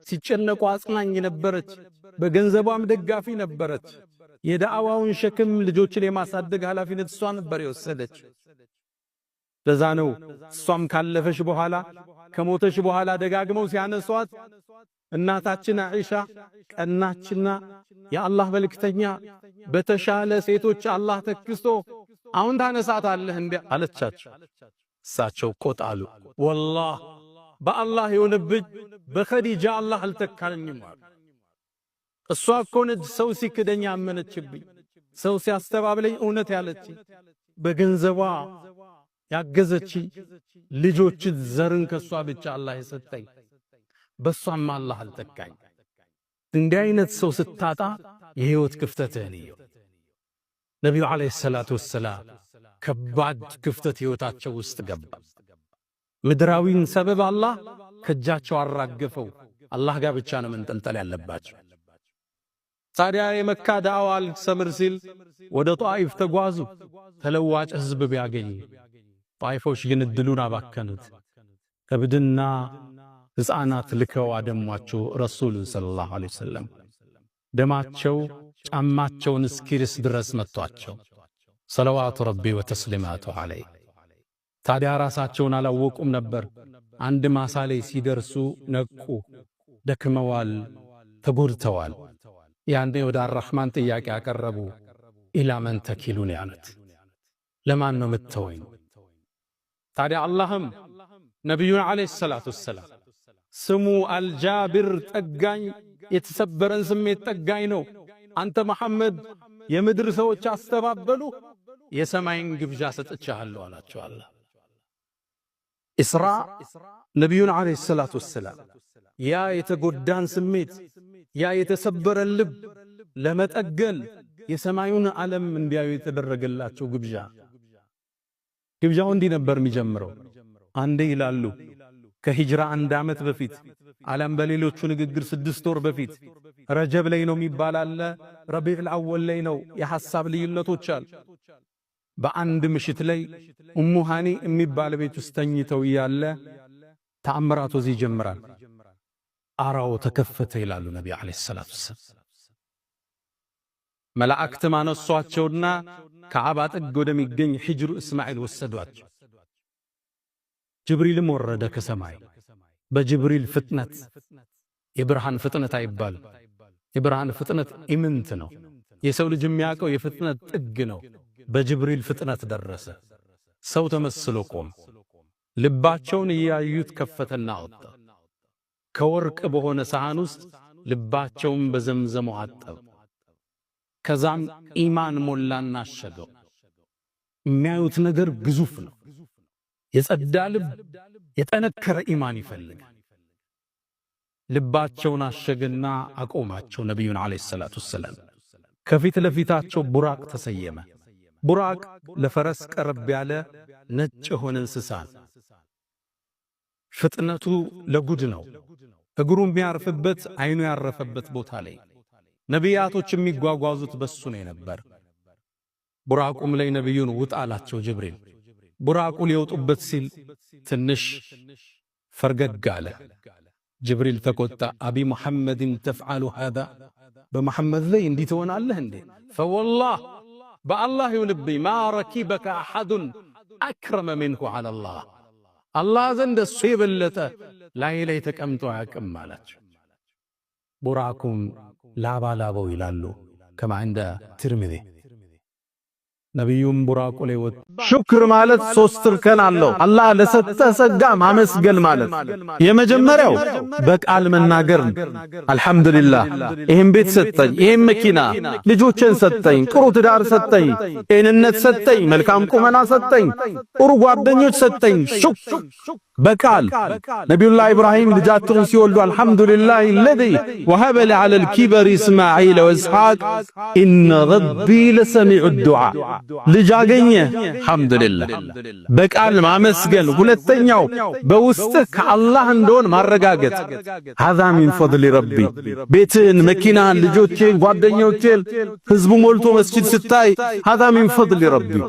ሲጨነቁ አጽናኝ ነበረች በገንዘቧም ደጋፊ ነበረች የዳዕዋውን ሸክም ልጆችን የማሳደግ ኃላፊነት እሷ ነበር የወሰደች ለዛ ነው እሷም ካለፈሽ በኋላ ከሞተሽ በኋላ ደጋግመው ሲያነሷት እናታችን አይሻ ቀናችና የአላህ መልእክተኛ በተሻለ ሴቶች አላህ ተክስቶ አሁን ታነሳታለህ እንዴ አለቻቸው እሳቸው ቆጣሉ ወላሂ በአላህ የሆነብኝ በኸዲጃ አላህ አልተካልኝም አሉ እሷ እኮ ነች ሰው ሲክደኝ አመነችብኝ ሰው ሲያስተባብለኝ እውነት ያለች በገንዘቧ ያገዘች ልጆች ዘርን ከሷ ብቻ አላህ የሰጠኝ በሷም አላህ አልተካኝ እንዲህ አይነት ሰው ስታጣ የህይወት ክፍተትህን ይው ነብዩ አለይሂ ሰላቱ ወሰላም ከባድ ክፍተት ህይወታቸው ውስጥ ገባ ምድራዊን ሰበብ አላህ ከጃቸው አራገፈው አላህ ጋር ብቻ ነው መንጠልጠል ያለባቸው ታዲያ የመካ ዳዕዋ ሰምር ሲል ወደ ጣይፍ ተጓዙ ተለዋጭ ህዝብ ቢያገኝ ጣይፎች ግን እድሉን አባከኑት ከብድና ህፃናት ልከው አደሟቸው ረሱል ሰለላሁ ዐለይሂ ወሰለም ደማቸው ጫማቸውን እስኪርስ ድረስ መቷቸው ሰለዋቱ ረቢ ወተስሊማቱ ዐለይሂ ታዲያ ራሳቸውን አላወቁም ነበር አንድ ማሳ ላይ ሲደርሱ ነቁ ደክመዋል ተጎድተዋል ያንዴ ወደ አርህማን ጥያቄ አቀረቡ ኢላ መን ተኪሉን ያሉት ለማን ነው የምትተወኝ ታዲያ አላህም ነብዩን አለይሂ ሰላቱ ወሰላም ስሙ አልጃብር ጠጋኝ የተሰበረን ስሜት ጠጋኝ ነው አንተ መሐመድ የምድር ሰዎች አስተባበሉ የሰማይን ግብዣ ሰጥቻለሁ አላቸው አላህ ኢስራ ነብዩን አለይሂ ሰላቱ ወሰላም ያ የተጎዳን ስሜት ያ የተሰበረን ልብ ለመጠገን የሰማዩን ዓለም እንዲያዩ የተደረገላቸው ግብዣው እንዲህ ነበር የሚጀምረው አንዴ ይላሉ ከሂጅራ 1 ዓመት በፊት ዓለም በሌሎቹ ንግግር 6 ወር በፊት ረጀብ ላይ ነው የሚባል አለ ረቢዑል አወል ላይ ነው የሐሳብ ልዩነቶች አሉ በአንድ ምሽት ላይ ኡሙ ሃኒ የሚባል ቤት ውስጥ ተኝተው ያለ ተአምራቱ እዚህ ይጀምራል አራው ተከፈተ ይላሉ ነብዩ አለይሂ ሰላቱ ወሰለም መላእክት ማነሷቸውና ከዓባ ጥግ ወደሚገኝ ሂጅሩ እስማኤል ወሰዷቸው ጅብሪልም ወረደ ከሰማይ በጅብሪል ፍጥነት የብርሃን ፍጥነት አይባል የብርሃን ፍጥነት ኢምንት ነው የሰው ልጅ የሚያውቀው የፍጥነት ጥግ ነው በጅብሪል ፍጥነት ደረሰ ሰው ተመስሎ ቆም ልባቸውን ያዩት ከፈተና አወጣ ከወርቅ በሆነ ሳህን ውስጥ ልባቸውን በዘምዘም አጠብ ከዛም ኢማን ሞላና አሸገው የሚያዩት ነገር ግዙፍ ነው የጸዳ ልብ የጠነከረ ኢማን ይፈልጋል ልባቸውን አሸገና አቆማቸው ነብዩን አለይሂ ሰላቱ ወሰለም ከፊት ለፊታቸው ቡራቅ ተሰየመ ቡራቅ ለፈረስ ቀረብ ያለ ነጭ ሆነ እንስሳ ፍጥነቱ ለጉድ ነው እግሩም ቢያርፍበት አይኑ ያረፈበት ቦታ ላይ ነቢያቶች የሚጓጓዙት በሱ ነው ነበር ቡራቁም ላይ ነብዩን ውጣ አላቸው ጅብሪል ቡራቁ ሊወጡበት ሲል ትንሽ ፈርገግ አለ ጅብሪል ተቆጣ አቢ ሙሐመድን ተፍዓሉ هذا በመሐመድ ላይ እንዲህ ትሆናለህ እንዴ فوالله በአላህ ይሁንብኝ ማ ረኪበከ አሐድ አክረመ منه على الله አላህ ዘንድ እሱ የበለጠ ላይ ተቀምጦ ያቅም አላቸው ቡራቁም ላባላበው ይላሉ ከማ እንደ ትርሚዚ ነብዩም ቡራቁ ላይ ወጥ ሽክር ማለት 3 እርከን አለው አላህ ለሰጠ ጸጋ ማመስገን ማለት የመጀመሪያው በቃል መናገር አልহামዱሊላህ ይሄን ቤት ሰጠኝ ይሄን መኪና ልጆችን ሰጠኝ ጥሩ ትዳር ሰጠኝ ጤንነት ሰጠኝ መልካም ቁመና ሰጠኝ ጥሩ ጓደኞች ሰጠኝ ሽክር በቃል ነብዩላህ ኢብራሂም ልጃቸውን ሲወልዱ አልহামዱሊላህ الذي وهب لي على الكبر اسماعيل واسحاق ان ربي لسميع الدعاء ልጃገኘ አልহামዱሊላህ በቃል ማመስገን ሁለተኛው በውስጥ ከአላህ እንደሆነ ማረጋገጥ هذا من فضل ربي ቤትን መኪናን ልጆችን ጓደኞችን ህዝቡ ሞልቶ መስጂድ ስታይ هذا من فضل ربي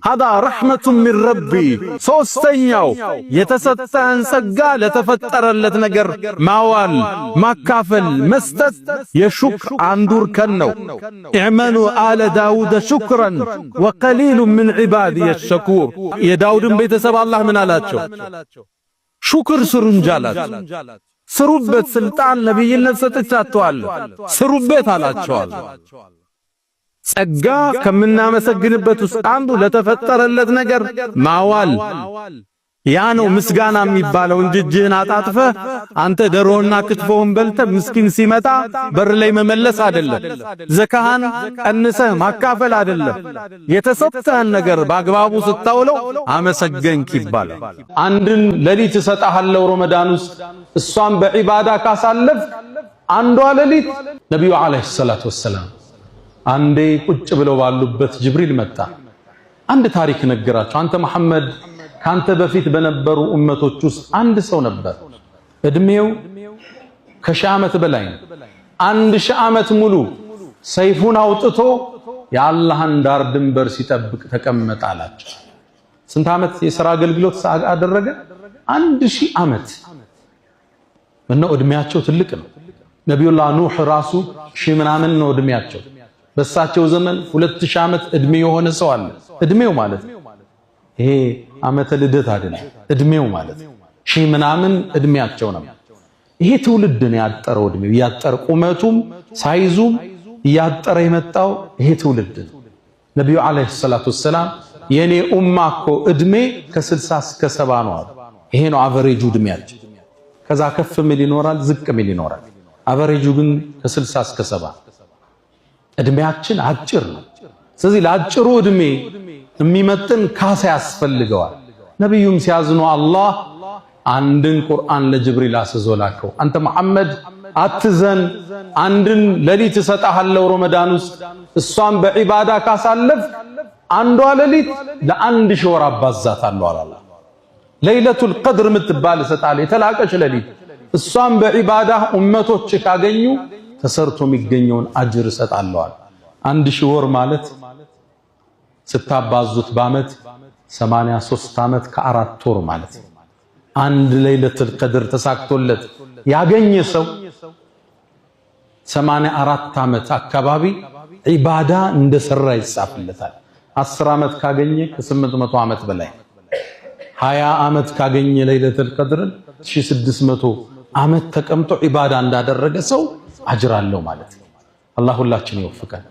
هذا رحمة من ربي ሶስተኛው የተሰጠህን ጸጋ ለተፈጠረለት ነገር ማዋል ማካፈል መስጠት የሹክር አንዱ እርከን ነው። ኢዕመሉ አለ ዳውድ ሹክረን ወቀሊሉ ምን ዒባዲየ ሸኩር። የዳውድን ቤተሰብ አላህ ምን አላቸው? ሹክር ስሩ እንጂ አላቸው። ስሩበት፣ ስልጣን ነብይነት ሰጥቻችኋለሁ ስሩበት አላቸዋል። ጸጋ ከምናመሰግንበት ውስጥ አንዱ ለተፈጠረለት ነገር ማዋል ያ ነው ምስጋና የሚባለው እንጂ እጅህን አጣጥፈህ አንተ ደሮና ክትፎውን በልተህ ምስኪን ሲመጣ በር ላይ መመለስ አይደለም። ዘካህን ቀንሰህ ማካፈል አይደለም። የተሰጠህን ነገር በአግባቡ ስታውለው አመሰገንክ ይባላል። አንድን ሌሊት እሰጥሃለሁ ረመዳን ውስጥ እሷን በዒባዳ ካሳለፍ አንዷ ሌሊት ነብዩ አለይሂ ሰላቱ ወሰላም አንዴ ቁጭ ብለው ባሉበት ጅብሪል መጣ። አንድ ታሪክ ነገራቸው። አንተ መሐመድ ካንተ በፊት በነበሩ ኡመቶች ውስጥ አንድ ሰው ነበር፣ እድሜው ከ1000 ዓመት በላይ ነው። 1000 ዓመት ሙሉ ሰይፉን አውጥቶ የአላህን ዳር ድንበር ሲጠብቅ ተቀመጠ አላቸው። ስንት ዓመት የሥራ አገልግሎት አደረገ? 1000 ዓመት። እና እድሜያቸው ትልቅ ነው። ነብዩላህ ኑህ ራሱ 1000 ምናምን ነው እድሜያቸው። በሳቸው ዘመን 2000 ዓመት እድሜ የሆነ ሰው አለ። እድሜው ማለት ይሄ ዓመተ ልደት አይደለም፣ እድሜው ማለት 1000 ምናምን እድሜያቸው ነው። ይሄ ትውልድን ያጠረው እድሜው ያጠረ ቁመቱም ሳይዙም ያጠረ የመጣው ይሄ ትውልድ ነው። ነብዩ አለይሂ ሰላቱ ወሰላም የኔ ኡማ እኮ እድሜ ከ60 እስከ 70 ነው አሉ። ይሄ ነው አቨሬጁ እድሜያቸው። ከዛ ከፍ ሚል ይኖራል፣ ዝቅ ሚል ይኖራል። አቨሬጁ ግን ከ60 እስከ 70 እድሜያችን አጭር ነው። ስለዚህ ለአጭሩ እድሜ የሚመጥን ካሳ ያስፈልገዋል። ነብዩም ሲያዝኑ አላህ አንድን ቁርአን ለጅብሪል አስዞ ላከው። አንተ መሐመድ አትዘን፣ አንድን ሌሊት እሰጥሃለሁ ረመዳን ውስጥ እሷን በዒባዳ ካሳለፍ አንዷ ሌሊት ለ1000 ወር አባዛታለሁ አላህ። ለይለቱል ቀድር የምትባል እሰጥሃለሁ የተላቀች ሌሊት እሷን በዒባዳ ኡመቶች ካገኙ ተሰርቶ የሚገኘውን አጅር እሰጣለሁ። 1000 ወር ማለት ስታባዙት በአመት 83 ዓመት ከ4 ወር ማለት ነው። አንድ ለይለቱል ቀድር ተሳክቶለት ያገኘ ሰው 84 ዓመት አካባቢ ዒባዳ እንደሰራ ይጻፍለታል። 10 ዓመት ካገኘ ከ800 ዓመት በላይ 20 ዓመት ካገኘ ለይለቱል ቀድር 1600 ዓመት ተቀምጦ ዒባዳ እንዳደረገ ሰው አጅር አለው ማለት ነው። አላህ ሁላችን ይወፍቀን።